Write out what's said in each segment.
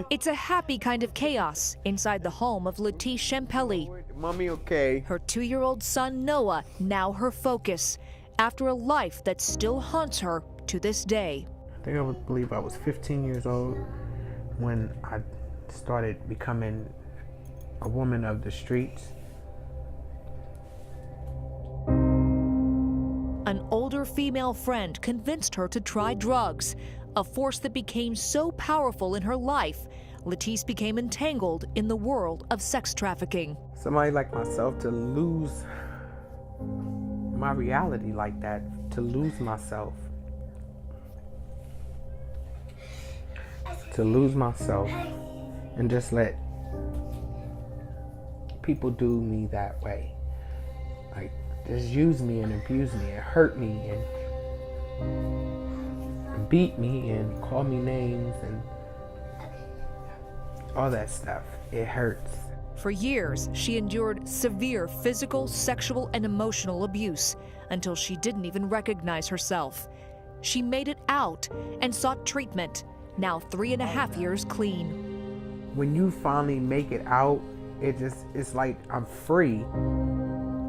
It's a happy kind of chaos inside the home of Latish Shempeli. Mommy, okay. Her 2-year-old son, Noah, now her focus, after a life that still haunts her to this day. I think I would believe I was 15 years old when I started becoming a woman of the streets. An older female friend convinced her to try drugs, a force that became so powerful in her life, Latish became entangled in the world of sex trafficking. Somebody like myself to lose my reality like that, to lose myself. To lose myself and just let people do me that way. Like, just use me and abuse me and hurt me and beat me and call me names and all that stuff. It hurts. For years, she endured severe physical, sexual, and emotional abuse until she didn't even recognize herself. She made it out and sought treatment, now 3.5 years clean. When you finally make it out, it's like I'm free.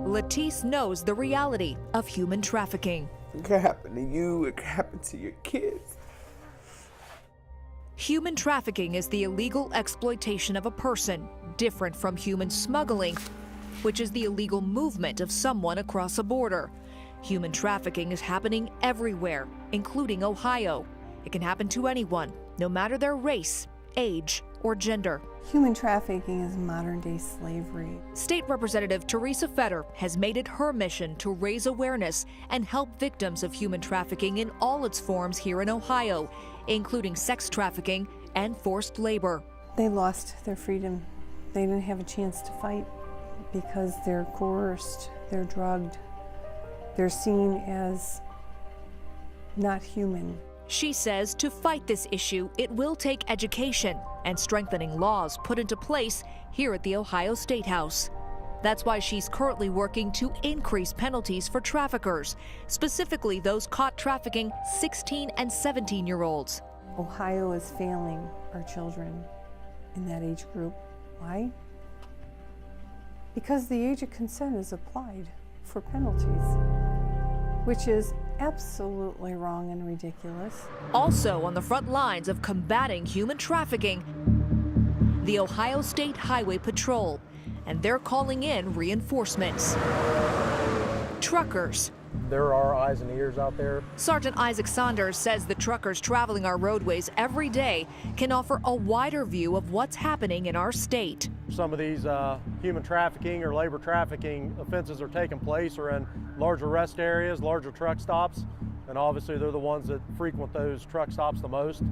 Latish knows the reality of human trafficking. It could happen to you, it could happen to your kids. Human trafficking is the illegal exploitation of a person, different from human smuggling, which is the illegal movement of someone across a border. Human trafficking is happening everywhere, including Ohio. It can happen to anyone, no matter their race, age, or gender. Human trafficking is modern-day slavery. State Representative Teresa Fetter has made it her mission to raise awareness and help victims of human trafficking in all its forms here in Ohio, including sex trafficking and forced labor. They lost their freedom. They didn't have a chance to fight because they're coerced, they're drugged, they're seen as not human. She says to fight this issue, it will take education and strengthening laws put into place here at the Ohio State House. That's why she's currently working to increase penalties for traffickers, specifically those caught trafficking 16 and 17-year-olds. Ohio is failing our children in that age group. Why? Because the age of consent is applied for penalties, which is absolutely wrong and ridiculous. Also on the front lines of combating human trafficking, the Ohio State Highway Patrol, and they're calling in reinforcements. Truckers. There are eyes and ears out there. Sergeant Isaac Saunders says the truckers traveling our roadways every day can offer a wider view of what's happening in our state. Some of these human trafficking or labor trafficking offenses are taking place or in larger rest areas, larger truck stops, and obviously they're the ones that frequent those truck stops the most.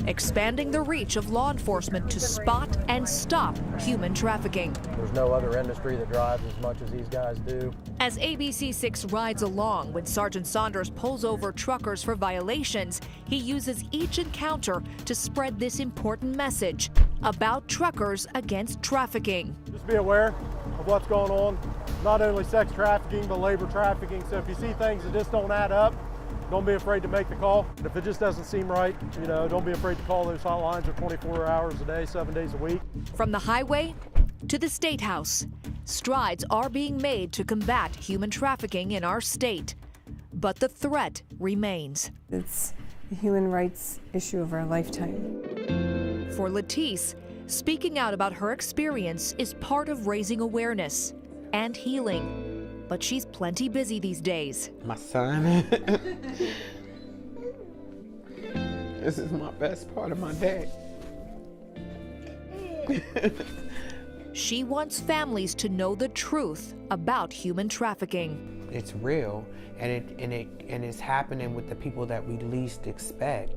Expanding the reach of law enforcement to spot and stop human trafficking. There's no other industry that drives as much as these guys do. As ABC6 rides along, when Sergeant Saunders pulls over truckers for violations, he uses each encounter to spread this important message about truckers against trafficking. Just be aware of what's going on, not only sex trafficking, but labor trafficking. So if you see things that just don't add up, don't be afraid to make the call. And if it just doesn't seem right, don't be afraid to call those hotlines. They're 24 hours a day, 7 days a week. From the highway to the State House, strides are being made to combat human trafficking in our state. But the threat remains. It's the human rights issue of our lifetime. For Latish, speaking out about her experience is part of raising awareness and healing. But she's plenty busy these days. My son. This is my best part of my day. She wants families to know the truth about human trafficking. It's real, and it's happening with the people that we least expect.